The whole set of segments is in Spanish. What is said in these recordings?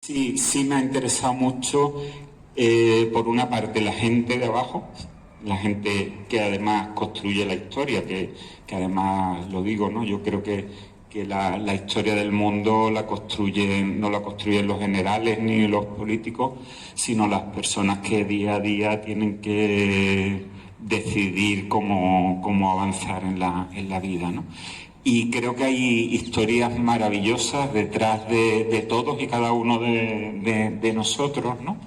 Sí, sí me ha interesado mucho, por una parte, la gente de abajo, la gente que además construye la historia, que además lo digo, ¿no? Yo creo que la historia del mundo no la construyen los generales ni los políticos, sino las personas que día a día tienen que decidir cómo avanzar en la vida, ¿no? Y creo que hay historias maravillosas detrás de todos y cada uno de nosotros, ¿no?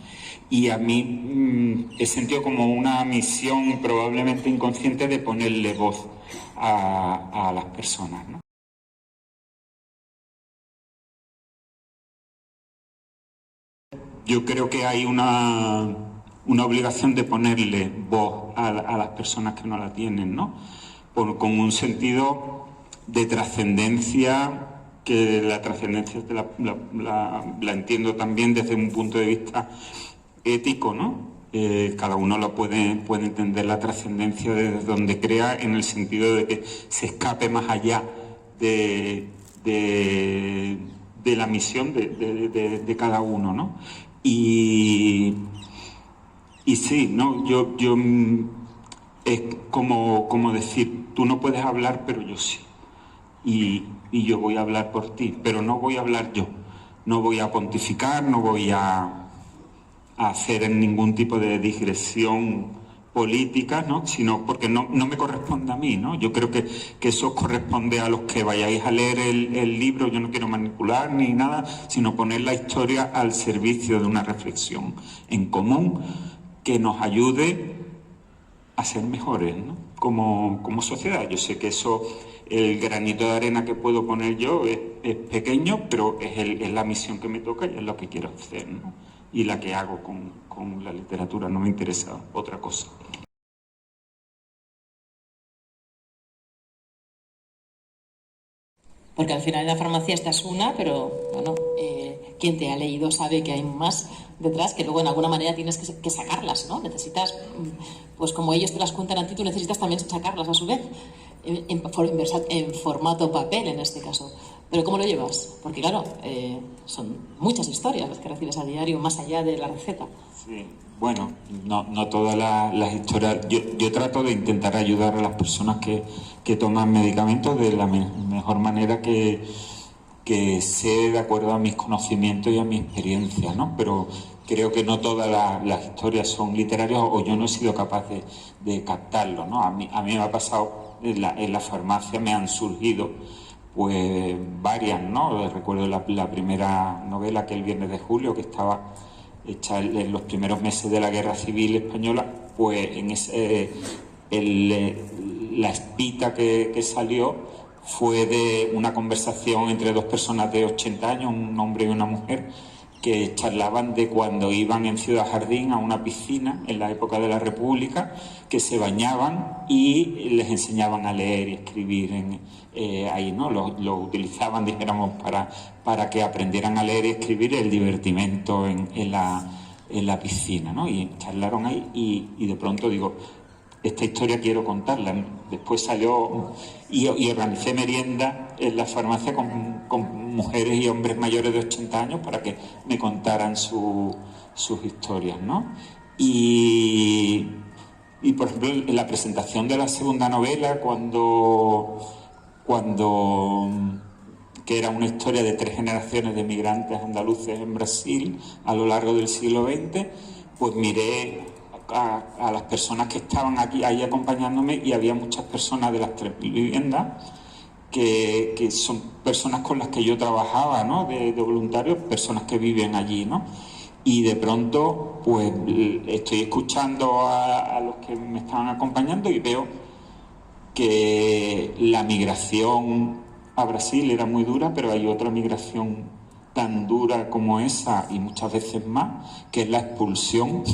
Y a mí he sentido como una misión probablemente inconsciente de ponerle voz a las personas, ¿no? Yo creo que hay una obligación de ponerle voz a las personas que no la tienen, ¿no? Con un sentido de trascendencia, que la trascendencia la entiendo también desde un punto de vista ético, ¿no? Cada uno puede entender la trascendencia desde donde crea, en el sentido de que se escape más allá de, de, de la misión de cada uno, ¿no? Y, y sí, ¿no? Es como decir, tú no puedes hablar, pero yo sí. Y yo voy a hablar por ti, pero no voy a hablar yo. No voy a pontificar, no voy a hacer ningún tipo de digresión política, ¿no? Sino porque no me corresponde a mí, ¿no? Yo creo que eso corresponde a los que vayáis a leer el libro. Yo no quiero manipular ni nada, sino poner la historia al servicio de una reflexión en común que nos ayude a ser mejores, ¿no? Como sociedad. Yo sé que eso, el granito de arena que puedo poner yo es pequeño, pero es la misión que me toca y es lo que quiero hacer, ¿no? Y la que hago con la literatura, no me interesa otra cosa. Porque al final en la farmacia esta es una, pero bueno, quien te ha leído sabe que hay más detrás, que luego en alguna manera tienes que sacarlas, ¿no? Necesitas, pues como ellos te las cuentan a ti, tú necesitas también sacarlas a su vez, en formato papel en este caso. Pero ¿cómo lo llevas? Porque claro, son muchas historias las que recibes a diario, más allá de la receta. Sí, bueno, no todas las historias. Yo trato de intentar ayudar a las personas que toman medicamentos de la mejor manera que sé, de acuerdo a mis conocimientos y a mi experiencia, ¿no? Pero creo que no todas las historias son literarias, o yo no he sido capaz de captarlo, ¿no? A mí me ha pasado, en la farmacia me han surgido pues varias, ¿no? Recuerdo la primera novela, que El Viernes de Julio, que estaba hecha en los primeros meses de la Guerra Civil Española. Pues la espita que salió fue de una conversación entre dos personas de 80 años, un hombre y una mujer, que charlaban de cuando iban en Ciudad Jardín a una piscina en la época de la República, que se bañaban y les enseñaban a leer y escribir ahí, ¿no? Lo utilizaban, dijéramos, para que aprendieran a leer y escribir, el divertimento en la piscina, ¿no? Y charlaron ahí y de pronto digo, esta historia quiero contarla. Después salió y organicé merienda en la farmacia con mujeres y hombres mayores de 80 años para que me contaran sus historias, ¿no? Y por ejemplo, en la presentación de la segunda novela, cuando que era una historia de 3 generaciones de migrantes andaluces en Brasil a lo largo del siglo XX, pues miré a las personas que estaban ahí acompañándome, y había muchas personas de las 3.000 viviendas que son personas con las que yo trabajaba, ¿no? De voluntarios, personas que viven allí, ¿no? Y de pronto, pues estoy escuchando a los que me estaban acompañando y veo que la migración a Brasil era muy dura, pero hay otra migración tan dura como esa, y muchas veces más, que es la expulsión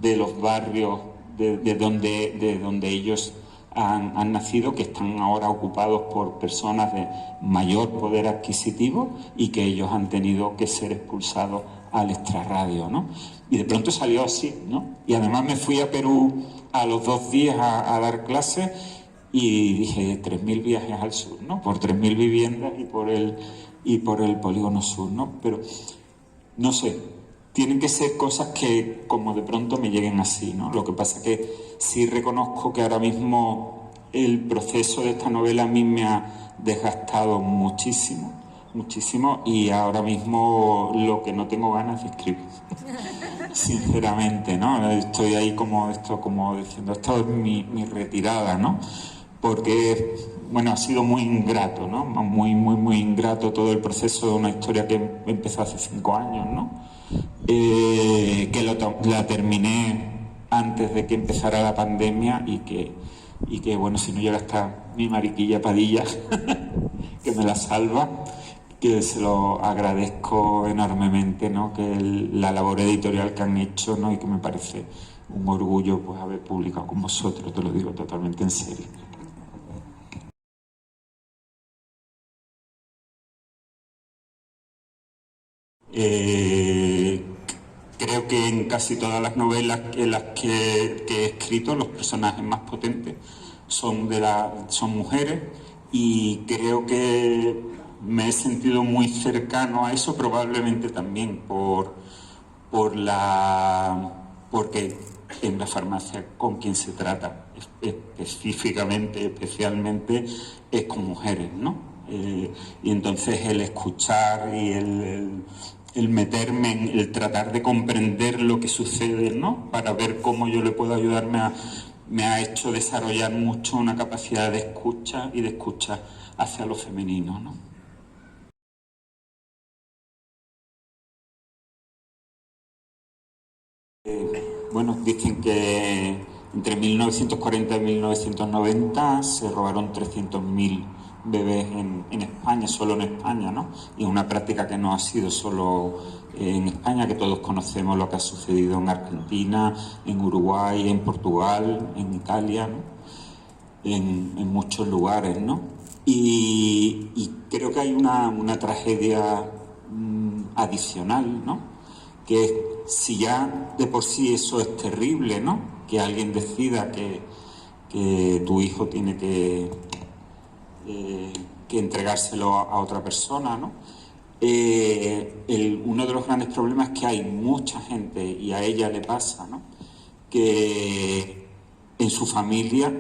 de los barrios de donde ellos han nacido, que están ahora ocupados por personas de mayor poder adquisitivo y que ellos han tenido que ser expulsados al extrarradio, ¿no? Y de pronto salió así, ¿no? Y además me fui a Perú a los 2 días a dar clases, y dije, 3.000 viajes al sur, ¿no? Por 3.000 viviendas y por el polígono sur, ¿no? Pero no sé, tienen que ser cosas que como de pronto me lleguen así, ¿no? Lo que pasa que sí reconozco que ahora mismo el proceso de esta novela a mí me ha desgastado muchísimo, muchísimo, y ahora mismo lo que no tengo ganas de escribir. Sinceramente, ¿no? Estoy ahí como diciendo, esto es mi retirada, ¿no? Porque, bueno, ha sido muy ingrato, ¿no? Muy ingrato todo el proceso de una historia que empezó hace 5 años, ¿no? La terminé antes de que empezara la pandemia y que bueno, si no llega hasta mi mariquilla Padilla, que me la salva, que se lo agradezco enormemente, ¿no? Que la labor editorial que han hecho, ¿no? Y que me parece un orgullo pues haber publicado con vosotros, te lo digo totalmente en serio. Creo que en casi todas las novelas en las que he escrito los personajes más potentes son mujeres, y creo que me he sentido muy cercano a eso, probablemente también porque en la farmacia con quien se trata especialmente es con mujeres, ¿no? Y entonces el escuchar y el meterme en el tratar de comprender lo que sucede, ¿no? Para ver cómo yo le puedo ayudar, me ha hecho desarrollar mucho una capacidad de escucha y de escucha hacia lo femenino, ¿no? Bueno, dicen que entre 1940 y 1990 se robaron 300.000 bebés en España, solo en España, ¿no? Y es una práctica que no ha sido solo en España, que todos conocemos lo que ha sucedido en Argentina, en Uruguay, en Portugal, en Italia, ¿no? En muchos lugares, ¿no? Y creo que hay una tragedia adicional, ¿no? Que si ya de por sí eso es terrible, ¿no? Que alguien decida que tu hijo tiene que entregárselo a otra persona, ¿no? Uno de los grandes problemas es que hay mucha gente, y a ella le pasa, ¿no? Que en su familia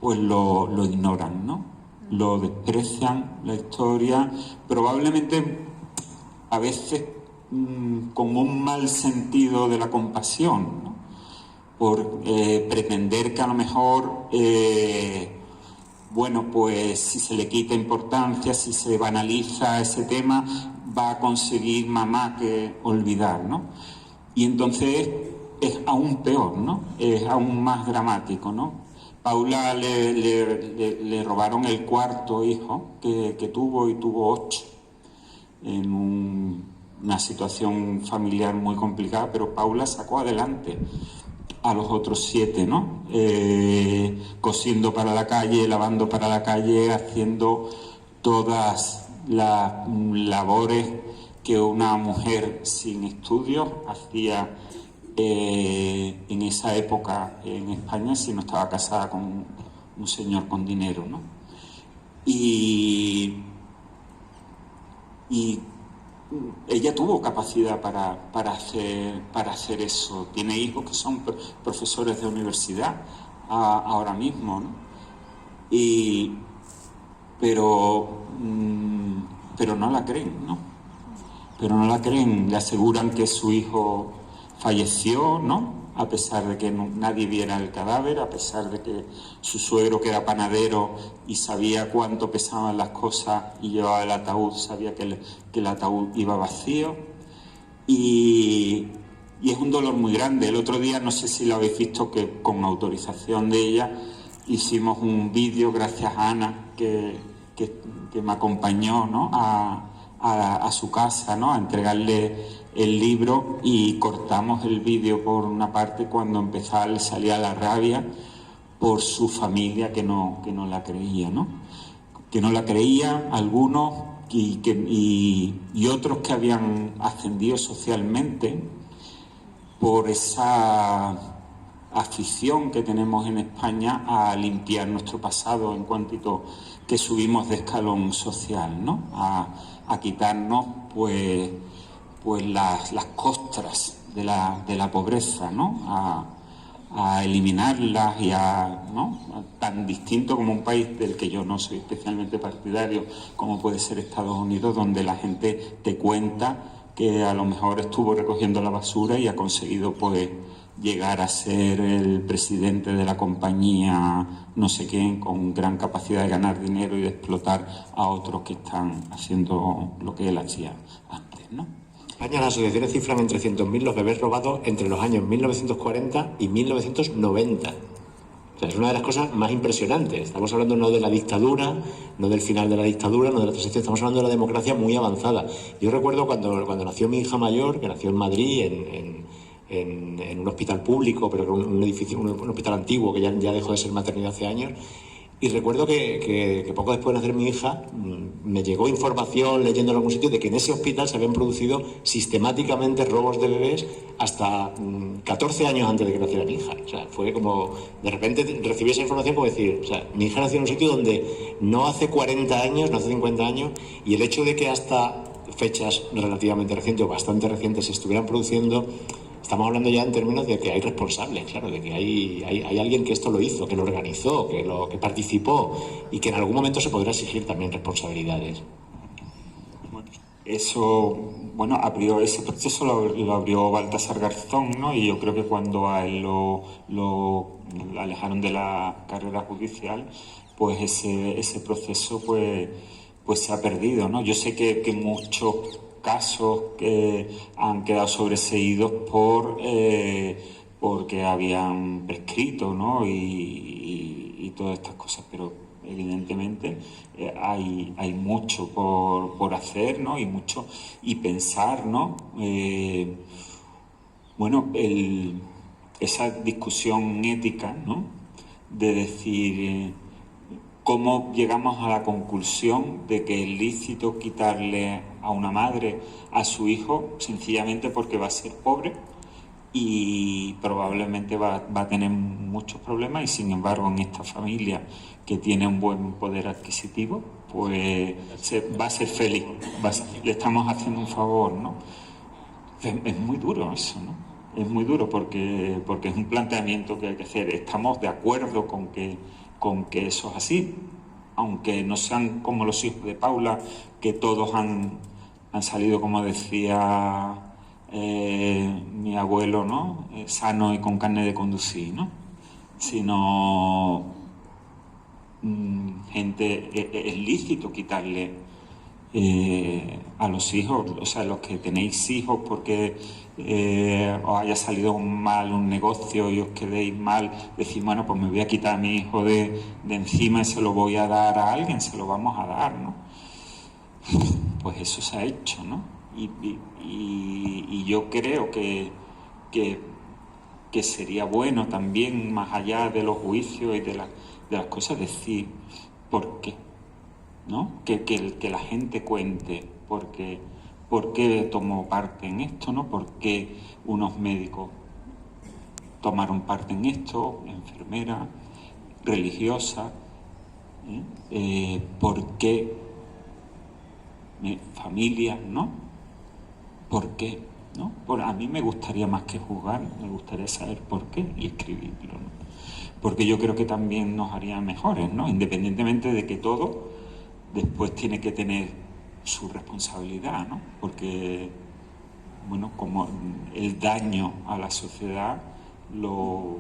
pues lo ignoran, ¿no? Lo desprecian, la historia, probablemente a veces con un mal sentido de la compasión, ¿no? Por pretender que a lo mejor, bueno, pues si se le quita importancia, si se banaliza ese tema, va a conseguir mamá que olvidar, ¿no? Y entonces es aún peor, ¿no? Es aún más dramático, ¿no? Paula le robaron el cuarto hijo que tuvo, y tuvo 8 en una situación familiar muy complicada, pero Paula sacó adelante a los otros 7, ¿no? Cosiendo para la calle, lavando para la calle, haciendo todas las labores que una mujer sin estudios hacía en esa época en España si no estaba casada con un señor con dinero, ¿no? Y ella tuvo capacidad para hacer eso. Tiene hijos que son profesores de universidad ahora mismo, ¿no? Pero no la creen, ¿no? Pero no la creen, le aseguran que su hijo falleció, ¿no? A pesar de que nadie viera el cadáver, a pesar de que su suegro, que era panadero y sabía cuánto pesaban las cosas y llevaba el ataúd, sabía que el ataúd iba vacío. Y es un dolor muy grande. El otro día, no sé si lo habéis visto, que con autorización de ella hicimos un vídeo, gracias a Ana, que me acompañó, ¿no? a su casa, ¿no? A entregarle el libro, y cortamos el vídeo por una parte cuando empezaba, le salía la rabia por su familia que no la creía, ¿no? Que no la creía, algunos, y otros que habían ascendido socialmente por esa afición que tenemos en España a limpiar nuestro pasado en cuantito que subimos de escalón social, ¿no? A quitarnos, pues pues las costras de la pobreza, ¿no? A eliminarlas y ¿no? Tan distinto como un país del que yo no soy especialmente partidario, como puede ser Estados Unidos, donde la gente te cuenta que a lo mejor estuvo recogiendo la basura y ha conseguido pues llegar a ser el presidente de la compañía no sé quién, con gran capacidad de ganar dinero y de explotar a otros que están haciendo lo que él hacía antes, ¿no? En España las asociaciones cifran en 300.000 los bebés robados entre los años 1940 y 1990. O sea, es una de las cosas más impresionantes. Estamos hablando no de la dictadura, no del final de la dictadura, no de la transición, estamos hablando de la democracia muy avanzada. Yo recuerdo cuando nació mi hija mayor, que nació en Madrid, en un hospital público, pero un edificio, un hospital antiguo, que ya dejó de ser maternidad hace años. Y recuerdo que poco después de nacer mi hija me llegó información leyendo en algún sitio de que en ese hospital se habían producido sistemáticamente robos de bebés hasta 14 años antes de que naciera mi hija. O sea, fue como, de repente recibí esa información como decir, o sea, mi hija nació en un sitio donde no hace 40 años, no hace 50 años, y el hecho de que hasta fechas relativamente recientes o bastante recientes se estuvieran produciendo, estamos hablando ya en términos de que hay responsables, claro, de que hay alguien que esto lo hizo, que lo organizó, que participó y que en algún momento se podrá exigir también responsabilidades. Eso, bueno, ese proceso lo abrió Baltasar Garzón, ¿no? Y yo creo que cuando a él lo alejaron de la carrera judicial, pues ese proceso pues se ha perdido, ¿no? Yo sé que muchos casos que han quedado sobreseídos porque habían prescrito, ¿no? Y todas estas cosas, pero evidentemente hay mucho por hacer, ¿no? Y pensar, ¿no? Bueno, esa discusión ética, ¿no? De decir cómo llegamos a la conclusión de que es lícito quitarle a una madre a su hijo sencillamente porque va a ser pobre y probablemente va a tener muchos problemas, y sin embargo en esta familia que tiene un buen poder adquisitivo pues va a ser feliz, le estamos haciendo un favor, ¿no? Es muy duro eso, ¿no? Es muy duro porque es un planteamiento que hay que hacer. Estamos de acuerdo con que eso es así, aunque no sean como los hijos de Paula, que todos han salido, como decía mi abuelo, ¿no? Sano y con carne de conducir, ¿no? Sino gente, es lícito quitarle a los hijos, o sea, los que tenéis hijos porque os haya salido mal un negocio y os quedéis mal, decir, bueno, pues me voy a quitar a mi hijo de encima y se lo voy a dar a alguien, se lo vamos a dar, ¿no? Pues eso se ha hecho, ¿no? Y yo creo que sería bueno también, más allá de los juicios y de las cosas, decir por qué, ¿no? Que la gente cuente por qué tomó parte en esto, ¿no? Por qué unos médicos tomaron parte en esto, enfermeras, religiosas, por qué familias, ¿no? ¿Por qué? ¿No? A mí me gustaría, más que juzgar, me gustaría saber por qué y escribirlo, ¿no? Porque yo creo que también nos haría mejores, ¿no? Independientemente de que todo después tiene que tener su responsabilidad, ¿no? Porque, bueno, como el daño a la sociedad lo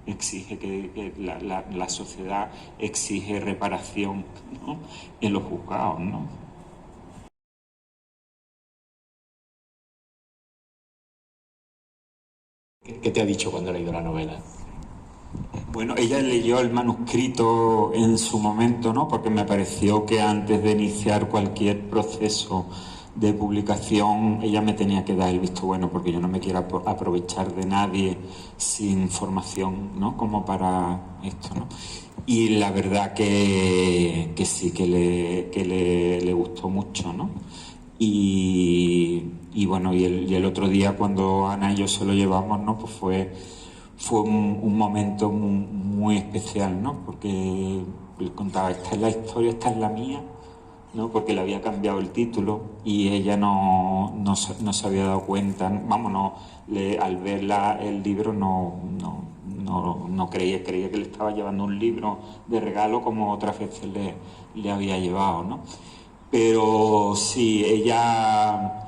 exige, que la sociedad exige reparación, ¿no? En los juzgados, ¿no? ¿Qué te ha dicho cuando ha leído la novela? Bueno, ella leyó el manuscrito en su momento, ¿no? Porque me pareció que antes de iniciar cualquier proceso de publicación ella me tenía que dar el visto bueno, porque yo no me quiero aprovechar de nadie sin formación, ¿no? Como para esto, ¿no? Y la verdad que sí, que le gustó mucho, ¿no? Y bueno, y el otro día cuando Ana y yo se lo llevamos, ¿no? Pues fue un momento muy especial, ¿no? Porque le contaba, esta es la historia, esta es la mía, ¿no? Porque le había cambiado el título y ella no se había dado cuenta, vamos, al ver el libro no creía que le estaba llevando un libro de regalo como otras veces le había llevado, ¿no? Pero sí, ella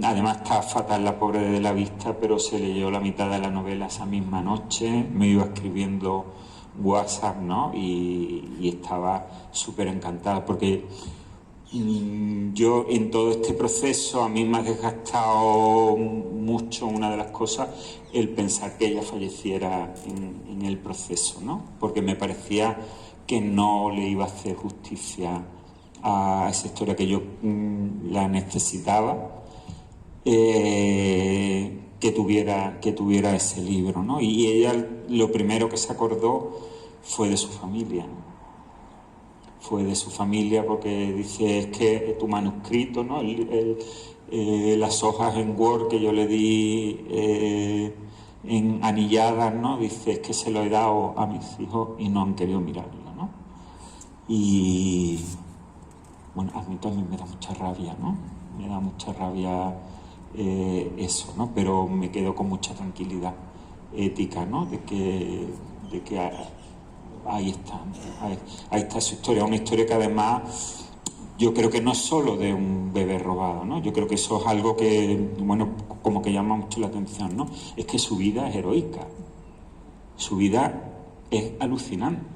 además está fatal, la pobre de la vista, pero se leyó la mitad de la novela esa misma noche, me iba escribiendo WhatsApp, ¿no? Y estaba súper encantada, porque yo en todo este proceso a mí me ha desgastado mucho una de las cosas el pensar que ella falleciera en el proceso, ¿no? Porque me parecía que no le iba a hacer justicia a esa historia, que yo la necesitaba, que tuviera ese libro, ¿no? Y ella lo primero que se acordó fue de su familia, ¿no? Fue de su familia, porque dice, es que tu manuscrito, ¿no? Las hojas en Word que yo le di en anilladas, ¿no? Dice, es que se lo he dado a mis hijos y no han querido mirarlo, ¿no? Y bueno, a mí también me da mucha rabia, ¿no? Me da mucha rabia eso, ¿no? Pero me quedo con mucha tranquilidad ética, ¿no? De que ahí está su historia, una historia que además yo creo que no es solo de un bebé robado, ¿no? Yo creo que eso es algo que, bueno, como que llama mucho la atención, ¿no? Es que su vida es heroica, su vida es alucinante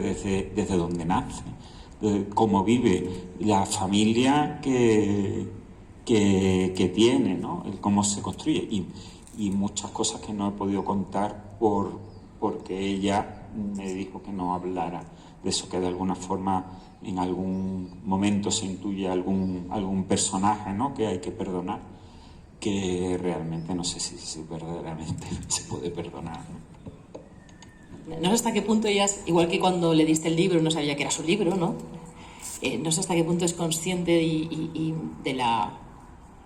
desde donde nace, de cómo vive, la familia que tiene, ¿no? El cómo se construye y muchas cosas que no he podido contar porque ella me dijo que no hablara de eso, que de alguna forma en algún momento se intuye algún personaje, ¿no? Que hay que perdonar, que realmente no sé si verdaderamente se puede perdonar, ¿no? No sé hasta qué punto ella, igual que cuando le diste el libro, no sabía que era su libro, ¿no? No sé hasta qué punto es consciente y de la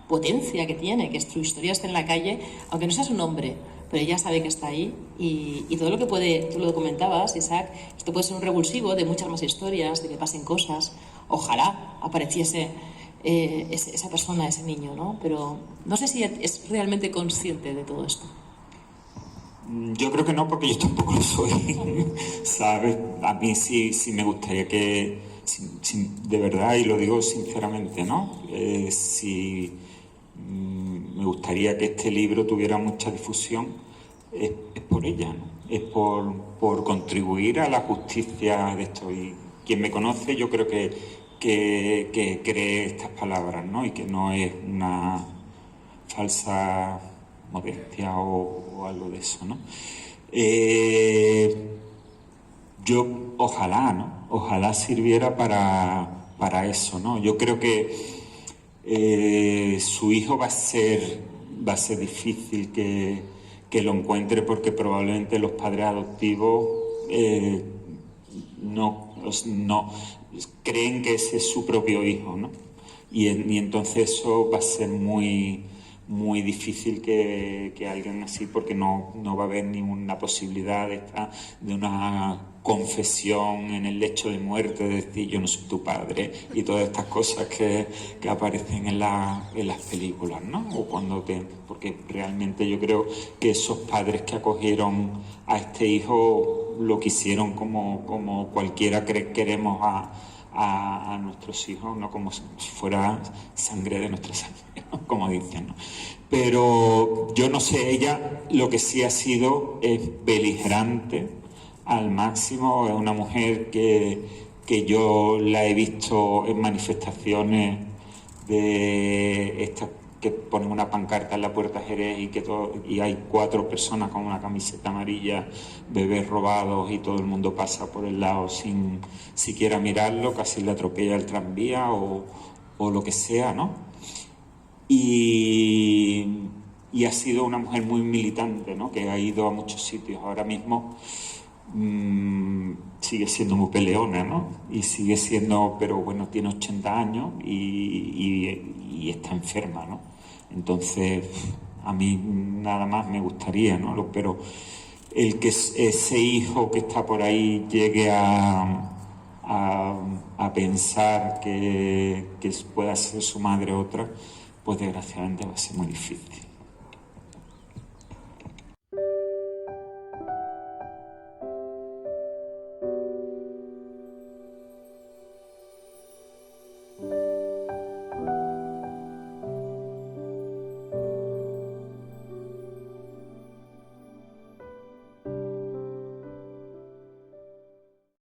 potencia que tiene, que tu historia esté en la calle, aunque no sea su nombre, pero ella sabe que está ahí y todo lo que puede, tú lo comentabas, Isaac, esto puede ser un revulsivo de muchas más historias, de que pasen cosas, ojalá apareciese esa persona, ese niño, ¿no? Pero no sé si es realmente consciente de todo esto. Yo creo que no, porque yo tampoco lo soy, ¿sabes? A mí sí me gustaría que, de verdad, y lo digo sinceramente, ¿no? Me gustaría que este libro tuviera mucha difusión, es por ella, ¿no? Es por contribuir a la justicia de esto. Y quien me conoce, yo creo que cree estas palabras, ¿no? Y que no es una falsa modestia o algo de eso, ¿no? Yo ojalá, ¿no? Ojalá sirviera para eso, ¿no? Yo creo que su hijo va a ser difícil que lo encuentre, porque probablemente los padres adoptivos no creen que ese es su propio hijo, ¿no? Y entonces eso va a ser muy difícil que alguien así, porque no va a haber ninguna posibilidad de una confesión en el lecho de muerte, de decir yo no soy tu padre, y todas estas cosas que aparecen en las películas, ¿no? O porque realmente yo creo que esos padres que acogieron a este hijo lo quisieron como cualquiera queremos a nuestros hijos, no como si fuera sangre de nuestra sangre, ¿no? Como dicen, ¿no? Pero yo no sé, ella lo que sí ha sido es beligerante al máximo. Es una mujer que yo la he visto en manifestaciones de estas que ponen una pancarta en la Puerta Jerez y hay 4 personas con una camiseta amarilla, bebés robados, y todo el mundo pasa por el lado sin siquiera mirarlo, casi le atropella el tranvía o lo que sea, ¿no? Y ha sido una mujer muy militante, ¿no? Que ha ido a muchos sitios. Ahora mismo sigue siendo muy peleona, ¿no? Y sigue siendo, pero bueno, tiene 80 años y está enferma, ¿no? Entonces, a mí nada más me gustaría, ¿no? Pero el que ese hijo que está por ahí llegue a a pensar que pueda ser su madre otra, pues desgraciadamente va a ser muy difícil.